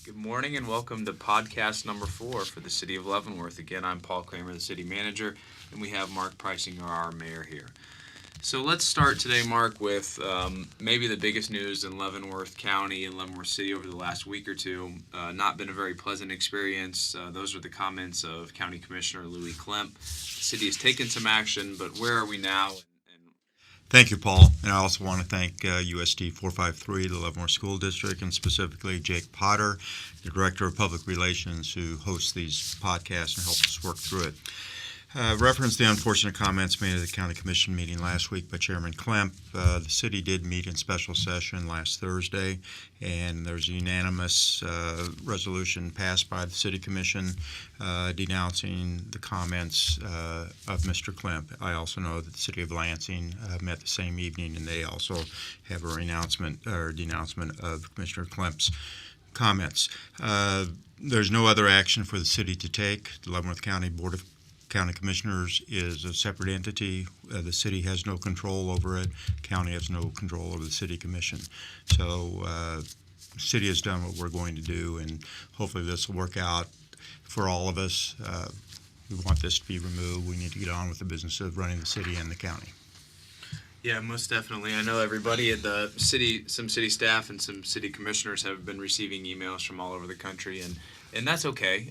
Good morning and welcome to podcast number 4 for the City of Leavenworth. Again, I'm Paul Kramer, the City Manager, and we have Mark Pricing, our Mayor, here. So let's start today, Mark, with maybe the biggest news in Leavenworth County and Leavenworth City over the last week or two. Not been a very pleasant experience. Those were the comments of County Commissioner Louis Klemp. The city has taken some action, but where are we now? Thank you, Paul. And I also want to thank USD 453, the Leavenworth School District, and specifically Jake Potter, the Director of Public Relations, who hosts these podcasts and helps us work through it. Reference the unfortunate comments made at the County Commission meeting last week by Chairman Klemp. The city did meet in special session last Thursday, and there's a unanimous resolution passed by the City Commission denouncing the comments of Mr. Klemp. I also know that the City of Lansing met the same evening, and they also have a renouncement or denouncement of Commissioner Klemp's comments. There's no other action for the city to take. The Leavenworth County Board of County Commissioners is a separate entity. The city has no control over it. County has no control over the City Commission. So the city has done what we're going to do, and hopefully this will work out for all of us. We want this to be removed. We need to get on with the business of running the city and the county. Yeah, most definitely. I know everybody at the city, some city staff and some city commissioners have been receiving emails from all over the country, and that's okay.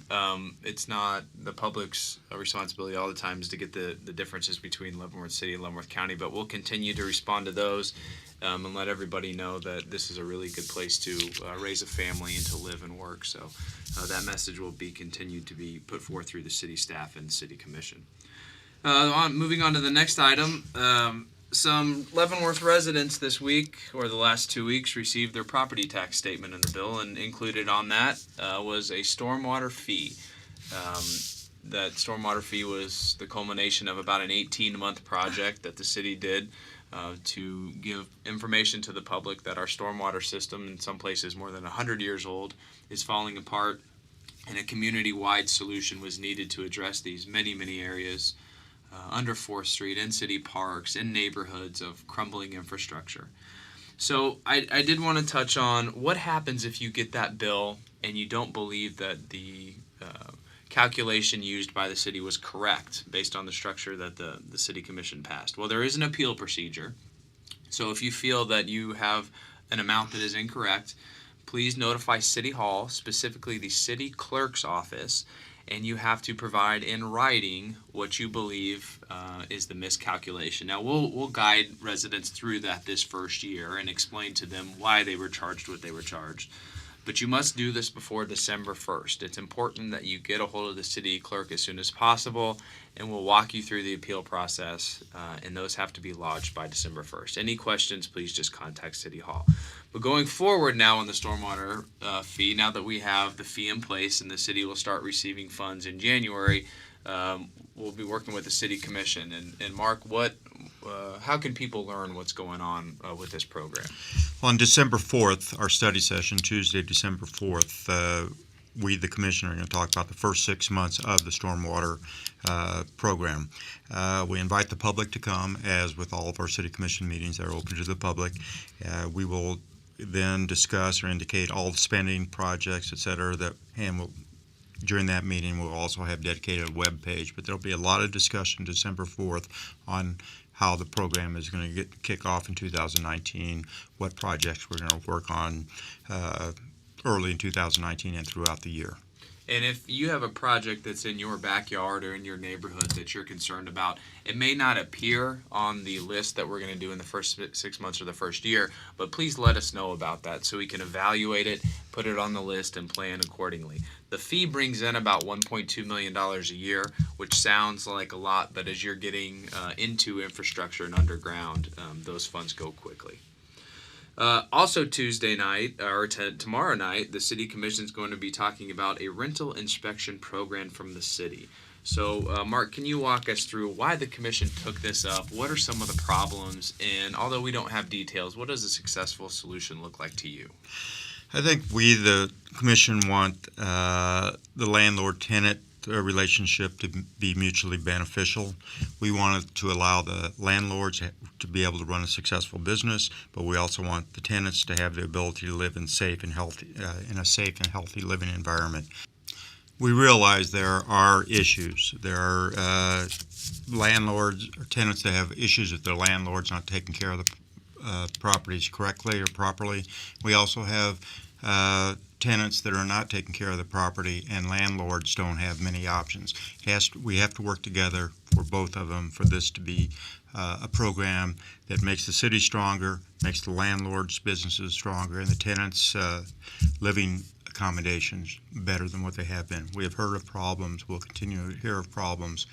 It's not the public's responsibility all the time is to get the differences between Leavenworth City and Leavenworth County, but we'll continue to respond to those and let everybody know that this is a really good place to raise a family and to live and work. So that message will be continued to be put forth through the city staff and city commission. Moving on to the next item. Some Leavenworth residents this week, or the last 2 weeks, received their property tax statement in the bill, and included on that was a stormwater fee. That stormwater fee was the culmination of about an 18-month project that the city did to give information to the public that our stormwater system, in some places more than 100 years old, is falling apart, and a community-wide solution was needed to address these many areas under 4th Street, in city parks, in neighborhoods of crumbling infrastructure. So I did want to touch on what happens if you get that bill and you don't believe that the calculation used by the city was correct based on the structure that the city commission passed. Well, there is an appeal procedure. So if you feel that you have an amount that is incorrect, please notify City Hall, specifically the city clerk's office, and you have to provide in writing what you believe is the miscalculation. Now, we'll guide residents through that this first year and explain to them why they were charged what they were charged. But you must do this before December 1st. It's important that you get a hold of the city clerk as soon as possible, and we'll walk you through the appeal process, and those have to be lodged by December 1st. Any questions, please just contact City Hall. But going forward now on the stormwater fee, now that we have the fee in place and the city will start receiving funds in January, we'll be working with the City Commission. And Mark, how can people learn what's going on with this program? On December 4th, our study session, Tuesday, December 4th, we, the commission, are going to talk about the first 6 months of the stormwater program. We invite the public to come, as with all of our city commission meetings that are open to the public. We will then discuss or indicate all the spending projects, et cetera, during that meeting. We'll also have dedicated web page, but there'll be a lot of discussion December 4th on how the program is going to kick off in 2019, what projects we're going to work on early in 2019 and throughout the year. And if you have a project that's in your backyard or in your neighborhood that you're concerned about, it may not appear on the list that we're going to do in the first 6 months or the first year, but please let us know about that so we can evaluate it, put it on the list, and plan accordingly. The fee brings in about $1.2 million a year, which sounds like a lot, but as you're getting into infrastructure and underground, those funds go quickly. Also Tuesday night, or tomorrow night, the City Commission is going to be talking about a rental inspection program from the city. So, Mark, can you walk us through why the Commission took this up? What are some of the problems? And although we don't have details, what does a successful solution look like to you? I think we, the Commission, want the landlord-tenant relationship to be mutually beneficial. We wanted to allow the landlords to be able to run a successful business, but we also want the tenants to have the ability to live in a safe and healthy living environment. We realize there are issues. There are landlords or tenants that have issues with their landlords not taking care of the properties correctly or properly. We also have tenants that are not taking care of the property, and landlords don't have many options. We have to work together for both of them for this to be a program that makes the city stronger, makes the landlords' businesses stronger, and the tenants' living accommodations better than what they have been. We have heard of problems. We'll continue to hear of problems.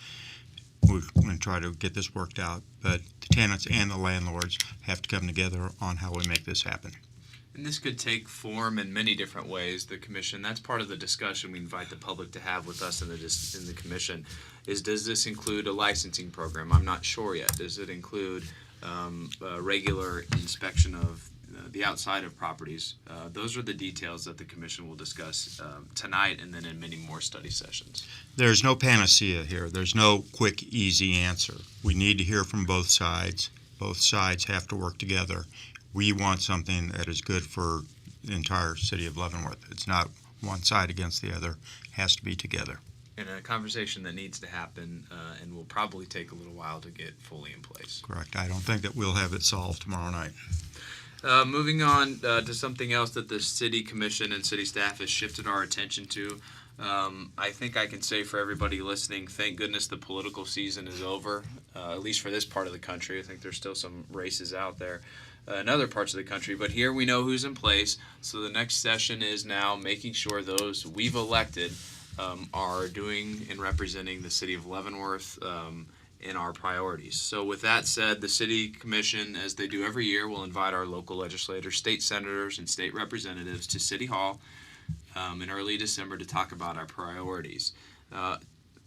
We're going to try to get this worked out, but the tenants and the landlords have to come together on how we make this happen. And this could take form in many different ways. The commission, that's part of the discussion we invite the public to have with us in the commission, is does this include a licensing program? I'm not sure yet. Does it include a regular inspection of the outside of properties? Those are the details that the commission will discuss tonight and then in many more study sessions. There's no panacea here. There's no quick, easy answer. We need to hear from both sides. Both sides have to work together. We want something that is good for the entire city of Leavenworth. It's not one side against the other. It has to be together. And a conversation that needs to happen and will probably take a little while to get fully in place. Correct. I don't think that we'll have it solved tomorrow night. Moving on to something else that the city commission and city staff has shifted our attention to. I think I can say for everybody listening, thank goodness the political season is over, at least for this part of the country. I think there's still some races out there in other parts of the country, but here we know who's in place. So the next session is now making sure those we've elected are doing and representing the city of Leavenworth in our priorities. So with that said, the city commission, as they do every year, will invite our local legislators, state senators, and state representatives to City Hall in early December to talk about our priorities.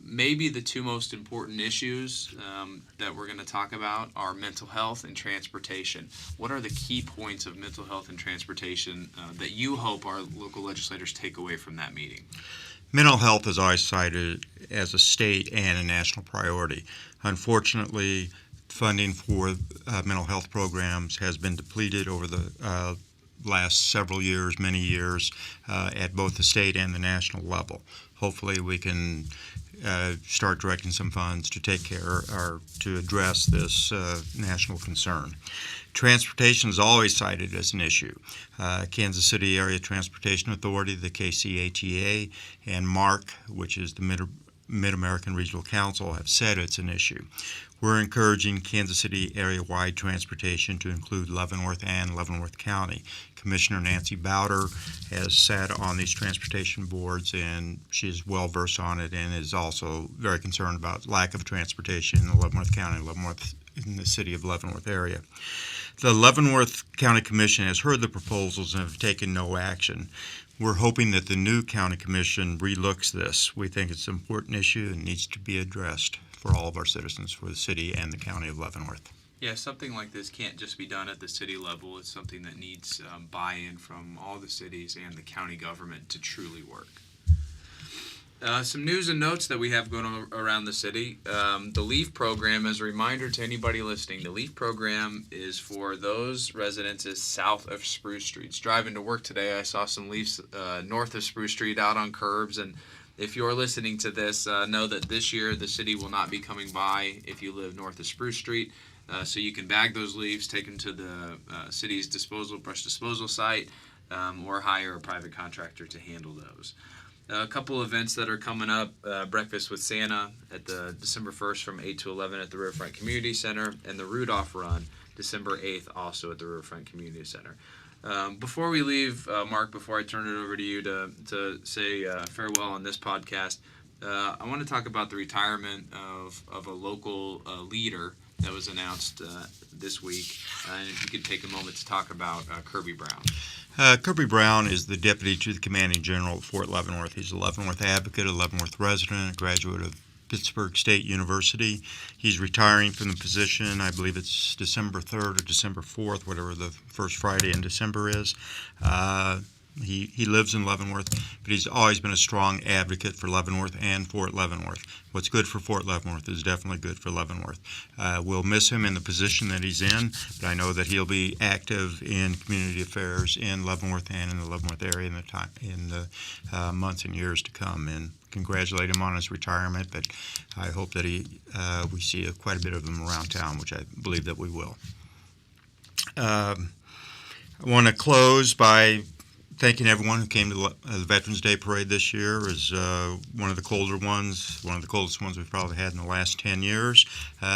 Maybe the two most important issues that we're going to talk about are mental health and transportation. What are the key points of mental health and transportation that you hope our local legislators take away from that meeting? Mental health is always cited as a state and a national priority. Unfortunately, funding for mental health programs has been depleted over the last several years, many years, at both the state and the national level. Hopefully we can start directing some funds to take care or to address this national concern. Transportation is always cited as an issue. Kansas City Area Transportation Authority, the KCATA, and MARC, which is the Mid-American Regional Council, have said it's an issue. We're encouraging Kansas City area-wide transportation to include Leavenworth and Leavenworth County. Commissioner Nancy Bowder has sat on these transportation boards, and she is well versed on it and is also very concerned about lack of transportation in Leavenworth County, in the city of Leavenworth area. The Leavenworth County Commission has heard the proposals and have taken no action. We're hoping that the new county commission relooks this. We think it's an important issue and needs to be addressed for all of our citizens, for the city and the county of Leavenworth. Yeah, something like this can't just be done at the city level. It's something that needs buy-in from all the cities and the county government to truly work. Some news and notes that we have going on around the city. The LEAF program, as a reminder to anybody listening, the LEAF program is for those residences south of Spruce Street. Driving to work today, I saw some LEAFs north of Spruce Street out on curbs, and if you're listening to this, know that this year the city will not be coming by if you live north of Spruce Street. So you can bag those leaves, take them to the city's brush disposal site, or hire a private contractor to handle those. A couple events that are coming up, Breakfast with Santa at the December 1st from 8 to 11 at the Riverfront Community Center, and the Rudolph Run, December 8th, also at the Riverfront Community Center. Before we leave, Mark, before I turn it over to you to say farewell on this podcast, I want to talk about the retirement of a local leader that was announced this week, and if you could take a moment to talk about Kirby Brown. Kirby Brown is the Deputy to the Commanding General at Fort Leavenworth. He's a Leavenworth advocate, a Leavenworth resident, a graduate of Pittsburgh State University. He's retiring from the position. I believe it's December 3rd or December 4th, whatever the first Friday in December is. He lives in Leavenworth, but he's always been a strong advocate for Leavenworth and Fort Leavenworth. What's good for Fort Leavenworth is definitely good for Leavenworth. We'll miss him in the position that he's in, but I know that he'll be active in community affairs in Leavenworth and in the Leavenworth area in the months and years to come. And congratulate him on his retirement, but I hope that we see quite a bit of him around town, which I believe that we will. I want to close by thanking everyone who came to the Veterans Day Parade this year. It was one of the coldest ones we've probably had in the last 10 years.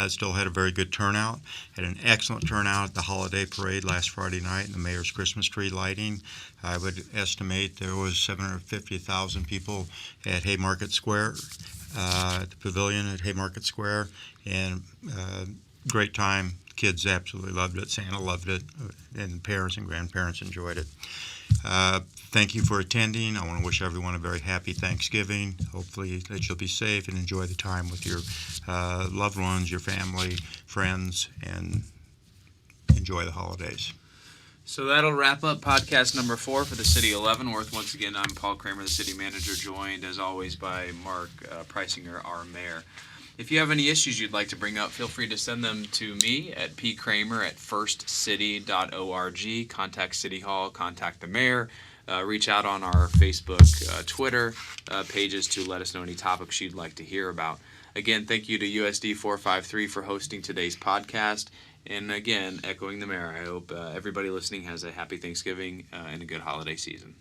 Still had a very good turnout. Had an excellent turnout at the holiday parade last Friday night and the mayor's Christmas tree lighting. I would estimate there was 750,000 people at Haymarket Square, at the pavilion at Haymarket Square, and great time. Kids absolutely loved it. Santa loved it, and parents and grandparents enjoyed it. Thank you for attending. I want to wish everyone a very happy Thanksgiving. Hopefully that you'll be safe and enjoy the time with your loved ones, your family, friends, and enjoy the holidays. So that'll wrap up podcast number 4 for the City of Leavenworth. Once again, I'm Paul Kramer, the City Manager, joined as always by Mark Preisinger, our Mayor. If you have any issues you'd like to bring up, feel free to send them to me at pkramer@firstcity.org. Contact City Hall, contact the Mayor, reach out on our Facebook, Twitter pages to let us know any topics you'd like to hear about. Again, thank you to USD 453 for hosting today's podcast. And again, echoing the Mayor, I hope everybody listening has a happy Thanksgiving and a good holiday season.